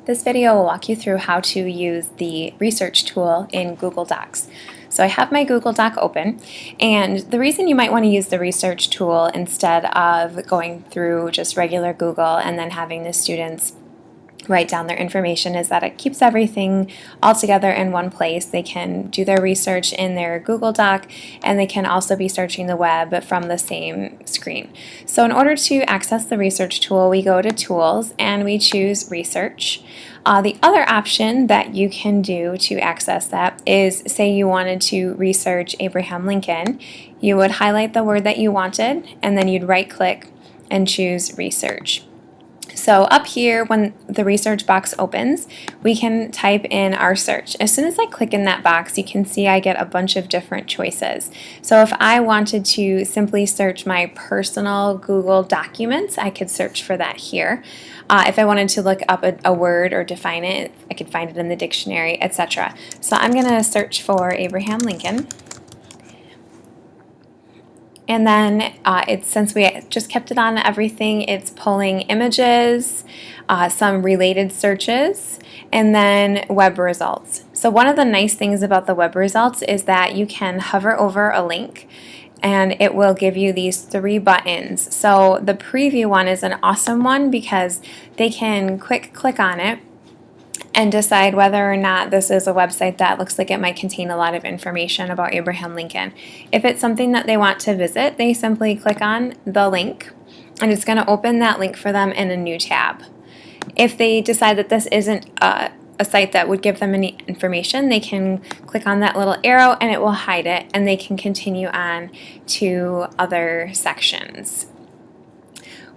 This video will walk you through how to use the research tool in Google Docs. So I have my Google Doc open, and the reason you might want to use the research tool instead of going through just regular Google and then having the students write down their information is that it keeps everything all together in one place. They can do their research in their Google Doc, and they can also be searching the web from the same screen. So in order to access the research tool, we go to Tools and we choose Research. The other option that you can do to access that is, say you wanted to research Abraham Lincoln, you would highlight the word that you wanted, and then you'd right click and choose Research. So up here, when the research box opens, we can type in our search. As soon as I click in that box, you can see I get a bunch of different choices. So if I wanted to simply search my personal Google documents, I could search for that here. If I wanted to look up a word or define it, I could find it in the dictionary, etc. So I'm going to search for Abraham Lincoln. And then since we just kept it on everything, it's pulling images, some related searches, and then web results. So one of the nice things about the web results is that you can hover over a link and it will give you these 3 buttons. So the preview one is an awesome one because they can click on it and decide whether or not this is a website that looks like it might contain a lot of information about Abraham Lincoln. If it's something that they want to visit, they simply click on the link and it's going to open that link for them in a new tab. If they decide that this isn't a site that would give them any information, they can click on that little arrow and it will hide it, and they can continue on to other sections.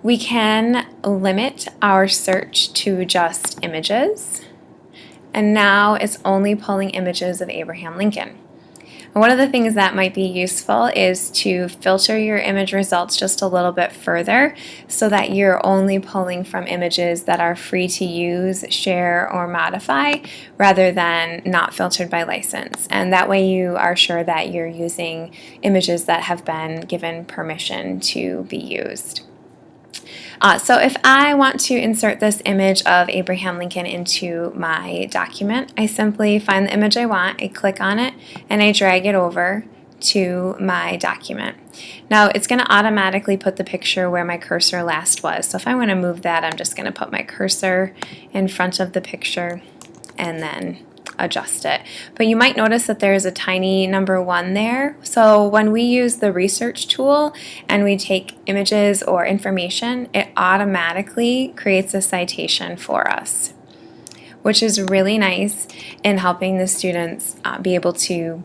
We can limit our search to just images. And now it's only pulling images of Abraham Lincoln. And one of the things that might be useful is to filter your image results just a little bit further so that you're only pulling from images that are free to use, share, or modify rather than not filtered by license. And that way you are sure that you're using images that have been given permission to be used. So if I want to insert this image of Abraham Lincoln into my document, I simply find the image I want, I click on it, and I drag it over to my document. Now it's going to automatically put the picture where my cursor last was. So if I want to move that, I'm just going to put my cursor in front of the picture and then adjust it. But you might notice that there's a tiny number 1 there. So when we use the research tool and we take images or information, it automatically creates a citation for us, which is really nice in helping the students be able to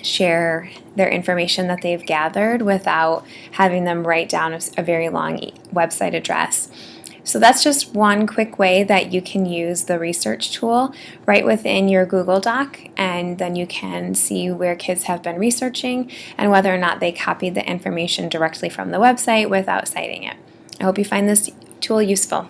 share their information that they've gathered without having them write down a very long website address. So that's just one quick way that you can use the research tool right within your Google Doc, and then you can see where kids have been researching and whether or not they copied the information directly from the website without citing it. I hope you find this tool useful.